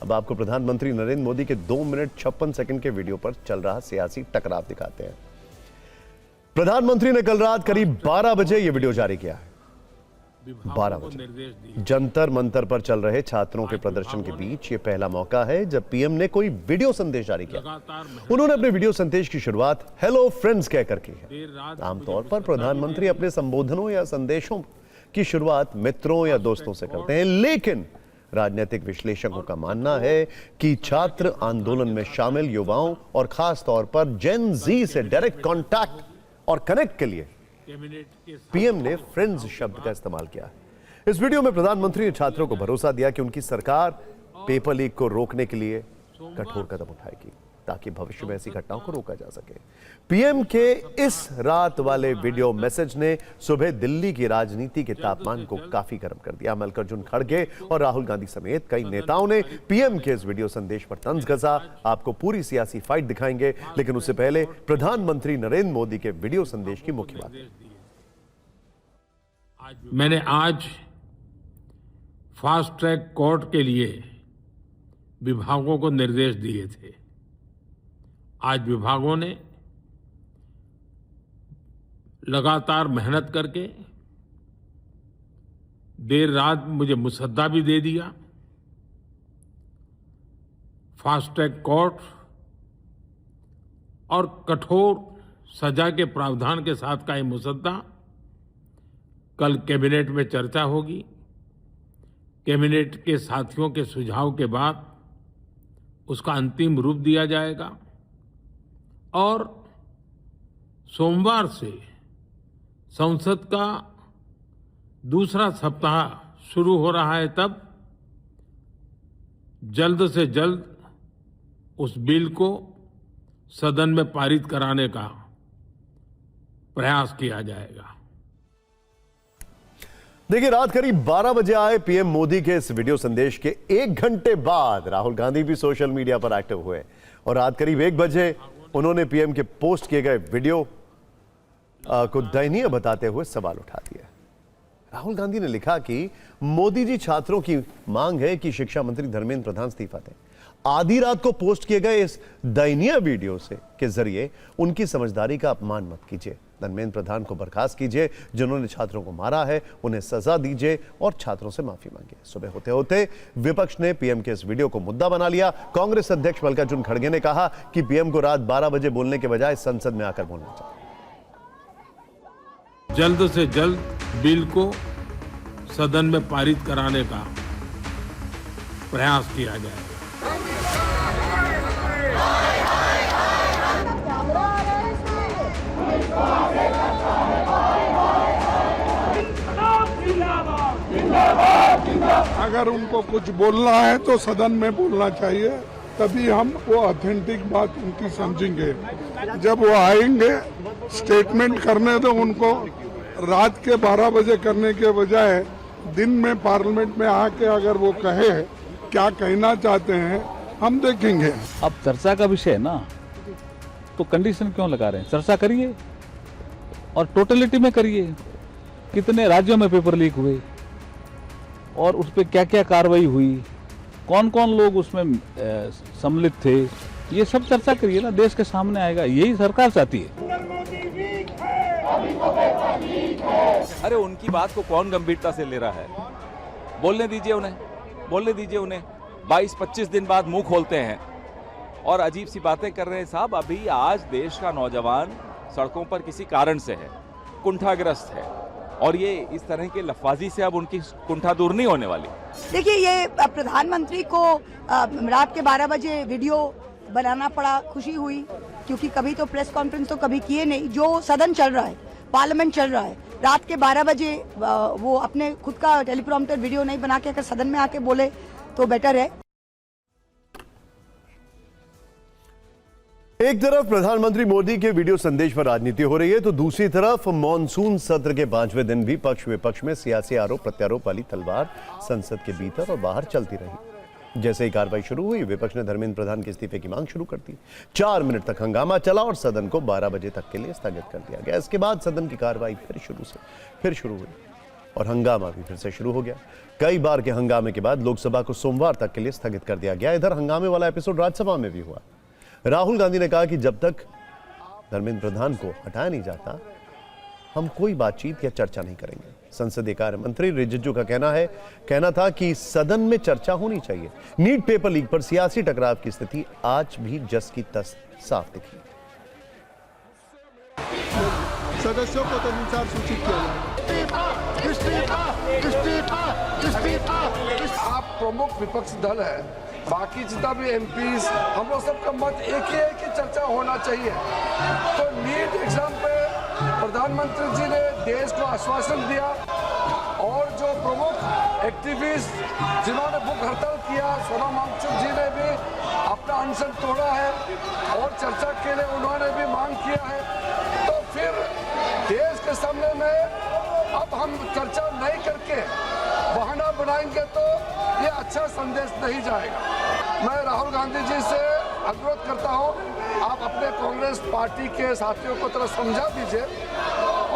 अब आपको प्रधानमंत्री नरेंद्र मोदी के 2 मिनट 56 सेकंड के वीडियो पर चल रहा सियासी टकराव दिखाते हैं। प्रधानमंत्री ने कल रात करीब 12 बजे यह वीडियो जारी किया है। 12 बजे जंतर मंतर पर चल रहे छात्रों के प्रदर्शन के बीच ये पहला मौका है जब पीएम ने कोई वीडियो संदेश जारी किया। उन्होंने अपने वीडियो संदेश की शुरुआत हेलो फ्रेंड्स कहकर की है। आमतौर पर प्रधानमंत्री अपने संबोधनों या संदेशों की शुरुआत मित्रों या दोस्तों से करते हैं, लेकिन राजनीतिक विश्लेषकों का मानना है कि छात्र आंदोलन में शामिल युवाओं और खास तौर पर जेन जी से डायरेक्ट कांटेक्ट और कनेक्ट के लिए पीएम ने फ्रेंड्स शब्द का इस्तेमाल किया है। इस वीडियो में प्रधानमंत्री ने छात्रों को भरोसा दिया कि उनकी सरकार पेपर लीक को रोकने के लिए कठोर कदम उठाएगी ताकि भविष्य में ऐसी घटनाओं को रोका जा सके। पीएम के इस रात वाले वीडियो मैसेज ने सुबह दिल्ली की राजनीति के तापमान को काफी गर्म कर दिया। मल्लिकार्जुन खड़गे और राहुल गांधी समेत कई नेताओं ने पीएम के इस वीडियो संदेश पर तंज कसा। आपको पूरी सियासी फाइट दिखाएंगे, लेकिन उससे पहले प्रधानमंत्री नरेंद्र मोदी के वीडियो संदेश की मुख्य बात। मैंने आज फास्ट ट्रैक कोर्ट के लिए विभागों को निर्देश दिए थे। आज विभागों ने लगातार मेहनत करके देर रात मुझे मुसद्दा भी दे दिया। फास्ट ट्रैक कोर्ट और कठोर सजा के प्रावधान के साथ का ये मुसद्दा कल कैबिनेट में चर्चा होगी। कैबिनेट के साथियों के सुझाव के बाद उसका अंतिम रूप दिया जाएगा और सोमवार से संसद का दूसरा सप्ताह शुरू हो रहा है। तब जल्द से जल्द उस बिल को सदन में पारित कराने का प्रयास किया जाएगा। देखिए, रात करीब 12 बजे आए पीएम मोदी के इस वीडियो संदेश के 1 घंटे बाद राहुल गांधी भी सोशल मीडिया पर एक्टिव हुए और रात करीब 1 बजे उन्होंने पीएम के पोस्ट किए गए वीडियो को दयनीय बताते हुए सवाल उठा दिया। राहुल गांधी ने लिखा कि मोदी जी, छात्रों की मांग है कि शिक्षा मंत्री धर्मेंद्र प्रधान इस्तीफा दें। आधी रात को पोस्ट किए गए इस दयनीय वीडियो से के जरिए उनकी समझदारी का अपमान मत कीजिए। धर्मेंद्र प्रधान को बर्खास्त कीजिए, जिन्होंने छात्रों को मारा है उन्हें सजा दीजिए और छात्रों से माफी मांगिए। सुबह होते होते विपक्ष ने पीएम के इस वीडियो को मुद्दा बना लिया। कांग्रेस अध्यक्ष मल्लिकार्जुन खड़गे ने कहा कि पीएम को रात 12 बजे बोलने के बजाय संसद में आकर बोलना चाहिए। जल्द से जल्द बिल को सदन में पारित कराने का प्रयास किया जाएगा। अगर उनको कुछ बोलना है तो सदन में बोलना चाहिए, तभी हम वो ऑथेंटिक बात उनकी समझेंगे। जब वो आएंगे स्टेटमेंट करने तो उनको रात के 12 बजे करने के बजाय दिन में पार्लियामेंट में आके अगर वो कहे क्या कहना चाहते हैं हम देखेंगे। अब चर्चा का विषय है ना, तो कंडीशन क्यों लगा रहे हैं? चर्चा करिए और टोटलिटी में करिए। कितने राज्यों में पेपर लीक हुए और उस पर क्या क्या कार्रवाई हुई, कौन कौन लोग उसमें सम्मिलित थे, ये सब चर्चा करिए ना, देश के सामने आएगा। यही सरकार चाहती है। अरे उनकी बात को कौन गंभीरता से ले रहा है? बोलने दीजिए उन्हें, बोलने दीजिए उन्हें। 22-25 दिन बाद मुंह खोलते हैं और अजीब सी बातें कर रहे हैं। साहब, अभी आज देश का नौजवान सड़कों पर किसी कारण से है, कुंठाग्रस्त है, और ये इस तरह की लफाजी से अब उनकी कुंठा दूर नहीं होने वाली। देखिए, ये प्रधानमंत्री को रात के 12 बजे वीडियो बनाना पड़ा, खुशी हुई, क्योंकि कभी तो प्रेस कॉन्फ्रेंस तो कभी किए नहीं। जो सदन चल रहा है, पार्लियामेंट चल रहा है, रात के 12 बजे वो अपने खुद का टेलीप्रॉम्प्टर वीडियो नहीं बना के अगर सदन में आके बोले तो बेटर है। एक तरफ प्रधानमंत्री मोदी के वीडियो संदेश पर राजनीति हो रही है, तो दूसरी तरफ मॉनसून सत्र के 5वें दिन भी पक्ष विपक्ष में सियासी आरोप प्रत्यारोप वाली तलवार संसद के भीतर और बाहर चलती रही। जैसे ही कार्रवाई शुरू हुई, विपक्ष ने धर्मेंद्र प्रधान के इस्तीफे की मांग शुरू कर दी। 4 मिनट तक हंगामा चला और सदन को 12 बजे तक के लिए स्थगित कर दिया गया। इसके बाद सदन की कार्रवाई फिर शुरू हुई। और हंगामा भी फिर से शुरू हो गया। कई बार के हंगामे के बाद लोकसभा को सोमवार तक के लिए स्थगित कर दिया गया। इधर हंगामे वाला एपिसोड राज्यसभा में भी हुआ। राहुल गांधी ने कहा कि जब तक धर्मेंद्र प्रधान को हटाया नहीं जाता, हम कोई बातचीत या चर्चा नहीं करेंगे। संसदीय कार्य मंत्री रिजिजू का कहना था कि सदन में चर्चा होनी चाहिए। नीट पेपर लीक पर सियासी टकराव की स्थिति आज भी जस की तस साफ दिखी। सदस्यों को तदनुसार सूचित किया आप प्रमुख विपक्ष दल है, बाकी जितना भी एमपीज, हम लोग सबका मत एक ही है कि चर्चा होना चाहिए। तो नीट एग्जाम पे प्रधानमंत्री जी ने देश को आश्वासन दिया और जो प्रमुख एक्टिविस्ट जिन्होंने भूख हड़ताल किया, सोनम वांगचुक जी ने भी अपना अनशन तोड़ा है और चर्चा के लिए उन्होंने भी मांग किया है। तो फिर देश के सामने में अब हम चर्चा नहीं करके बहाना बनाएंगे तो ये अच्छा संदेश नहीं जाएगा। मैं राहुल गांधी जी से अनुरोध करता हूं, आप अपने कांग्रेस पार्टी के साथियों को थोड़ा समझा दीजिए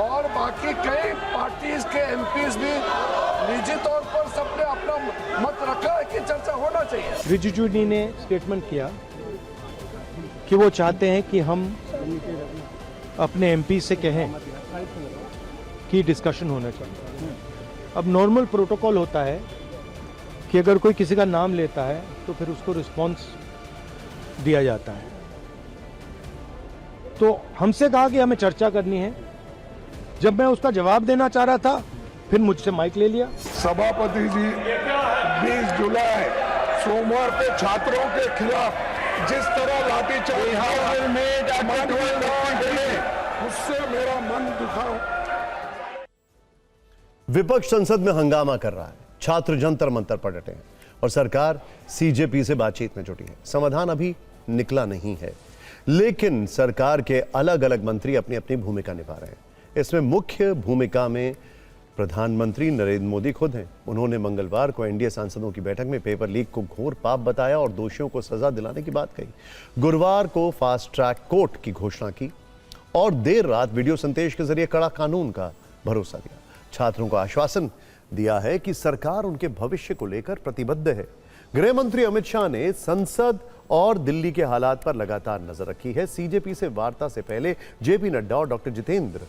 और बाकी कई पार्टीज के एमपीज भी निजी तौर पर सबने अपना मत रखा है कि चर्चा होना चाहिए। रिजिजू जी ने स्टेटमेंट किया कि वो चाहते हैं कि हम अपने एमपी से कहें कि डिस्कशन होना चाहिए। अब नॉर्मल प्रोटोकॉल होता है कि अगर कोई किसी का नाम लेता है तो फिर उसको रिस्पांस दिया जाता है। तो हमसे कहा कि हमें चर्चा करनी है। जब मैं उसका जवाब देना चाह रहा था, फिर मुझसे माइक ले लिया। सभापति जी 20 जुलाई सोमवार को छात्रों के खिलाफ जिस तरह लाठीचार्ज उससे मेरा मन दुखा। विपक्ष संसद में हंगामा कर रहा है, छात्र जंतर मंतर पर डटे हैं और सरकार सीजेपी से बातचीत में जुटी है। समाधान अभी निकला नहीं है, लेकिन सरकार के अलग अलग मंत्री अपनी अपनी भूमिका निभा रहे हैं। इसमें मुख्य भूमिका में प्रधानमंत्री नरेंद्र मोदी खुद हैं। उन्होंने मंगलवार को एनडीए सांसदों की बैठक में पेपर लीक को घोर पाप बताया और दोषियों को सजा दिलाने की बात कही। गुरुवार को फास्ट ट्रैक कोर्ट की घोषणा की और देर रात वीडियो संदेश के जरिए कड़ा कानून का भरोसा दिया। छात्रों को आश्वासन दिया है कि सरकार उनके भविष्य को लेकर प्रतिबद्ध है। गृह मंत्री अमित शाह ने संसद और दिल्ली के हालात पर लगातार नजर रखी है। सीजेपी से वार्ता से पहले जेपी नड्डा और डॉक्टर जितेंद्र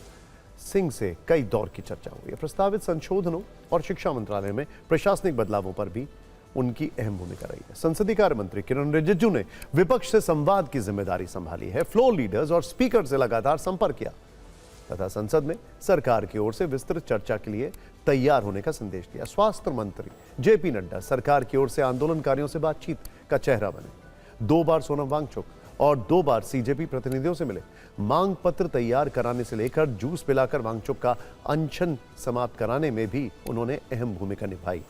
सिंह से कई दौर की चर्चा हुई है। प्रस्तावित संशोधनों और शिक्षा मंत्रालय में प्रशासनिक बदलावों पर भी उनकी अहम भूमिका रही है। संसदीय कार्य मंत्री किरण रिजिजू ने विपक्ष से संवाद की जिम्मेदारी संभाली है। फ्लोर लीडर्स और स्पीकर से लगातार संपर्क किया तथा संसद में सरकार की ओर से विस्तृत चर्चा के लिए तैयार होने का संदेश दिया। स्वास्थ्य मंत्री जेपी नड्डा सरकार की ओर से आंदोलनकारियों से बातचीत का चेहरा बने। 2 बार सोनम वांगचुक और 2 बार सीजेपी प्रतिनिधियों से मिले। मांग पत्र तैयार कराने से लेकर जूस पिलाकर वांगचुक का अनशन समाप्त कराने में भी उन्होंने अहम भूमिका निभाई।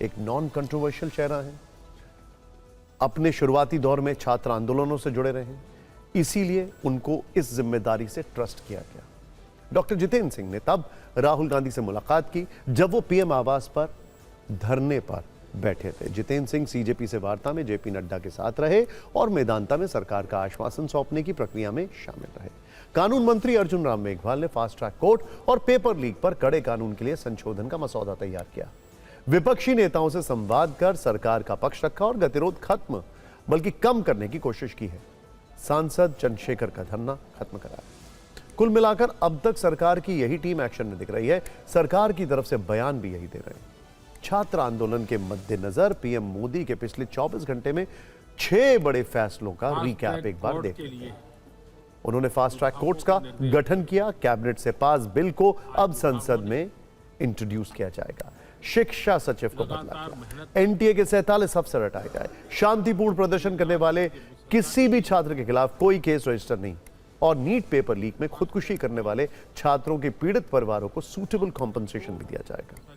एक नॉन कंट्रोवर्शियल चेहरा है। अपने शुरुआती दौर में छात्र आंदोलनों से जुड़े रहे, इसीलिए उनको इस जिम्मेदारी से ट्रस्ट किया गया। डॉक्टर जितेंद्र सिंह ने तब राहुल गांधी से मुलाकात की जब वो पीएम आवास पर धरने पर बैठे थे। जितेंद्र सिंह सीजेपी से वार्ता में जेपी नड्डा के साथ रहे और मेदांता में सरकार का आश्वासन सौंपने की प्रक्रिया में शामिल रहे। कानून मंत्री अर्जुन राम मेघवाल ने फास्ट ट्रैक कोर्ट और पेपर लीक पर कड़े कानून के लिए संशोधन का मसौदा तैयार किया। विपक्षी नेताओं से संवाद कर सरकार का पक्ष रखा और गतिरोध खत्म बल्कि कम करने की कोशिश की है। सांसद चंद्रशेखर का धरना खत्म कराया। कुल मिलाकर अब तक सरकार की यही टीम एक्शन में दिख रही है। सरकार की तरफ से बयान भी यही दे रहे हैं। छात्र आंदोलन के मद्देनजर पीएम मोदी के पिछले 24 घंटे में 6 बड़े फैसलों का रिकैप एक बार देख लेते हैं। उन्होंने फास्ट ट्रैक कोर्ट्स का गठन किया। कैबिनेट से पास बिल को अब संसद में इंट्रोड्यूस किया जाएगा। शिक्षा सचिव को बदला गया। एनटीए के 47 अफसर हटाए गए। शांतिपूर्ण प्रदर्शन करने वाले किसी भी छात्र के खिलाफ कोई केस रजिस्टर नहीं और नीट पेपर लीक में खुदकुशी करने वाले छात्रों के पीड़ित परिवारों को सूटेबल कॉम्पनसेशन भी दिया जाएगा।